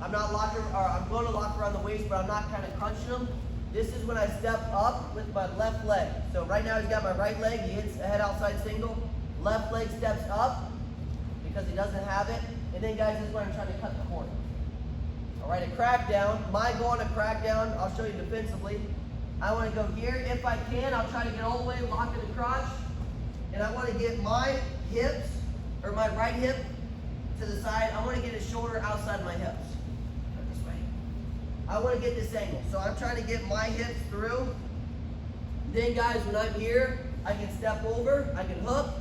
I'm not locking, or I'm going to lock around the waist, but I'm not kind of crunching him. This is when I step up with my left leg. So right now he's got my right leg, he hits a head outside single. Left leg steps up because he doesn't have it. And then guys, this is when I'm trying to cut the corner. All right, a crackdown. My goal on a crackdown, I'll show you defensively. I want to go here. If I can, I'll try to get all the way, lock in the crotch. And I want to get my hips, or my right hip to the side. I want to get his shoulder outside my hips. This way. I want to get this angle. So I'm trying to get my hips through. Then guys, when I'm here, I can step over, I can hook,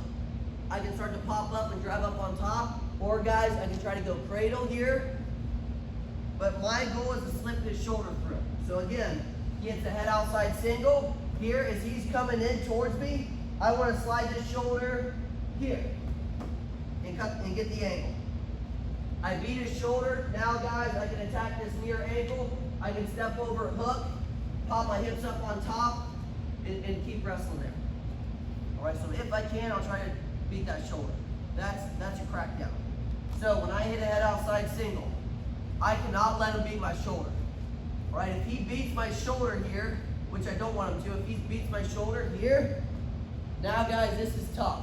I can start to pop up and drive up on top. Or guys, I can try to go cradle here. But my goal is to slip his shoulder through. So again, he hits a head outside single. Here, as he's coming in towards me, I want to slide this shoulder here and cut and get the angle. I beat his shoulder. Now guys, I can attack this near ankle. I can step over, hook, pop my hips up on top, and keep wrestling there. All right, so if I can, I'll try to beat that shoulder. That's a crackdown. So when I hit a head outside single, I cannot let him beat my shoulder. All right, if he beats my shoulder here, which I don't want him to, if he beats my shoulder here, now guys, this is tough.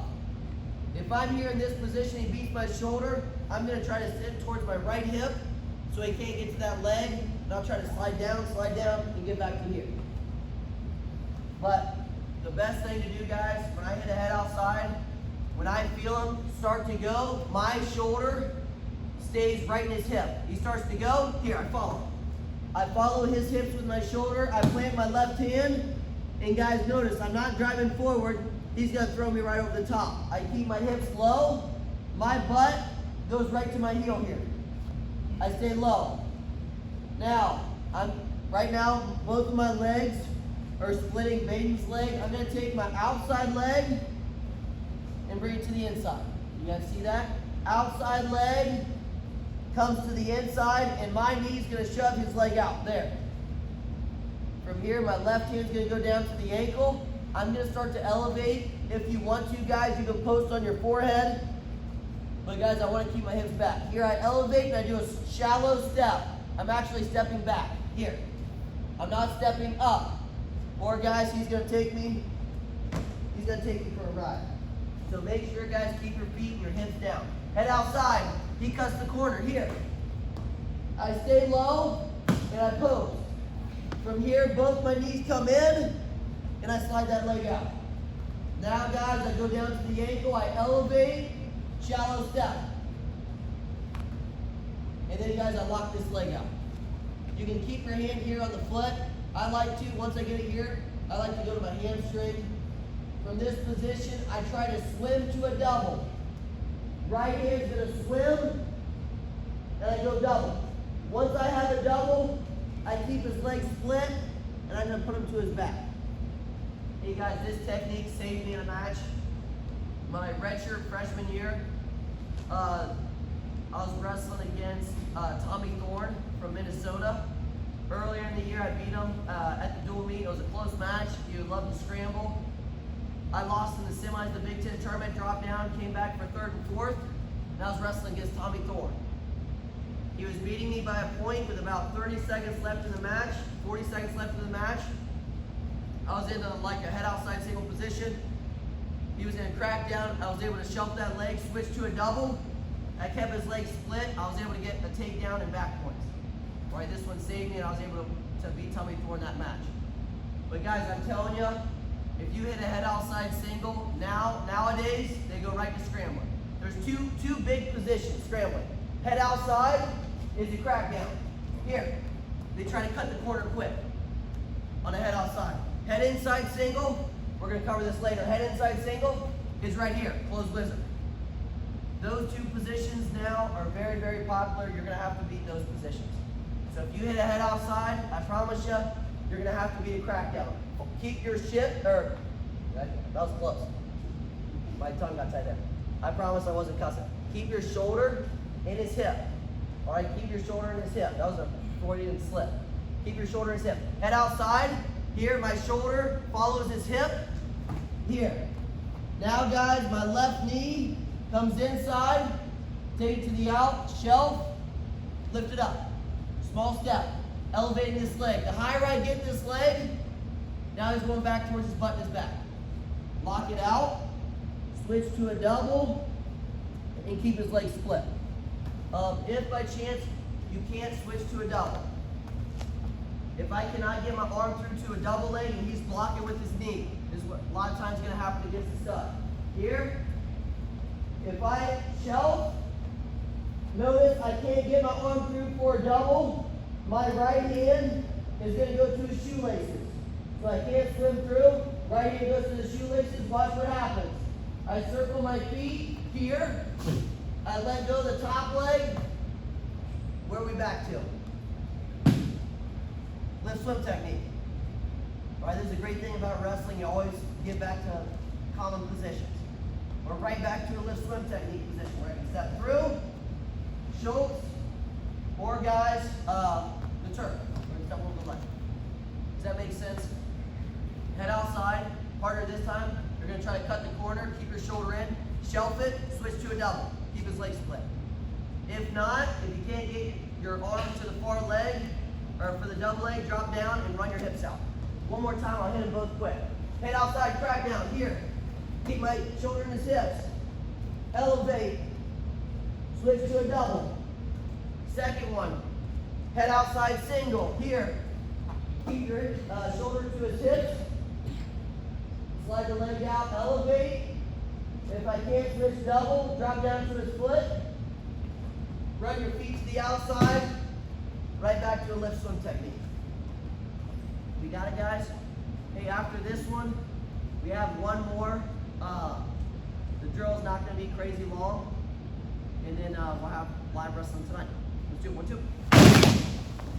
If I'm here in this position, he beats my shoulder, I'm gonna try to sit towards my right hip so he can't get to that leg, and I'll try to slide down, and get back to here. But the best thing to do, guys, when I hit a head outside, when I feel him start to go, my shoulder stays right in his hip. He starts to go, here, I follow. I follow his hips with my shoulder, I plant my left hand, and guys, notice, I'm not driving forward, he's gonna throw me right over the top. I keep my hips low, my butt goes right to my heel here. I stay low. Now, right now, both of my legs are splitting Baden's leg. I'm gonna take my outside leg and bring it to the inside. You guys see that? Outside leg comes to the inside, and my knee's gonna shove his leg out, there. From here, my left hand's gonna go down to the ankle. I'm gonna start to elevate. If you want to, guys, you can post on your forehead. But guys, I wanna keep my hips back. Here I elevate and I do a shallow step. I'm actually stepping back, here. I'm not stepping up. Or guys, he's gonna take me for a ride. So make sure, guys, keep your feet and your hips down. Head outside, he cuts the corner, here. I stay low and I pose. From here, both my knees come in and I slide that leg out. Now guys, I go down to the ankle, I elevate, shallow step. And then guys, I lock this leg out. You can keep your hand here on the foot. I like to, once I get it here, I like to go to my hamstring. From this position, I try to swim to a double. Right hand's gonna swim, and I go double. Once I have a double, I keep his legs split, and I'm gonna put him to his back. Hey guys, this technique saved me in a match. My redshirt freshman year, I was wrestling against Tommy Thorne from Minnesota. Earlier in the year, I beat him at the dual meet. It was a close match. He would love to scramble. I lost in the semis, the Big Ten tournament, dropped down, came back for third and fourth, and I was wrestling against Tommy Thorne. He was beating me by a point with about 30 seconds left in the match, 40 seconds left in the match. I was in like a head outside single position. He was in a crackdown. I was able to shelf that leg, switch to a double. I kept his leg split. I was able to get a takedown and back points. All right, this one saved me, and I was able to beat Tommy Thorne that match. But guys, I'm telling you, if you hit a head outside single, nowadays, they go right to scrambling. There's two big positions, scrambling. Head outside is the crackdown. Here, they try to cut the corner quick on a head outside. Head inside single, we're gonna cover this later. Head inside single is right here, closed lizard. Those two positions now are very, very popular. You're gonna have to beat those positions. So if you hit a head outside, I promise you, you're gonna have to beat a crackdown. Keep your that was close. My tongue got tied there. I promise I wasn't cussing. Keep your shoulder in his hip. All right, keep your shoulder in his hip. That was a Freudian slip. Keep your shoulder in his hip. Head outside. Here, my shoulder follows his hip. Here. Now, guys, my left knee comes inside. Take it to the out, shelf, lift it up. Small step, elevating this leg. The higher I get this leg, now he's going back towards his butt and his back. Lock it out, switch to a double, and keep his leg split. If by chance you can't switch to a double, if I cannot get my arm through to a double leg and he's blocking with his knee, this is what a lot of times going to happen against the stud. Here, if I shelf, notice I can't get my arm through for a double. My right hand is going to go to his shoelaces. So I can't swim through. Right hand goes to the shoelaces. Watch what happens. I circle my feet here. I let go of the top leg. Where are we back to? Lift swim technique. All right, this is a great thing about wrestling. You always get back to common positions. We're right back to a lift swim technique position. We're going to step through, Schultz, or guys, the Turk. We're going to step over the left. Does that make sense? Head outside. Harder this time. You're going to try to cut the corner. Keep your shoulder in. Shelf it. Switch to a double. Keep his leg split. If not, if you can't get your arm to the far leg, or for the double leg, drop down and run your hips out. One more time, I'll hit them both quick. Head outside, crackdown, here. Keep my shoulder in his hips. Elevate. Switch to a double. Second one. Head outside, single, here. Keep your shoulder to his hips. Slide the leg out, elevate. If I can't switch double, drop down to his foot. Run your feet to the outside. Right back to a lift swim technique. We got it, guys? Hey, after this one, we have one more. The drill is not going to be crazy long. And then we'll have live wrestling tonight. Let's do it. 1, 2.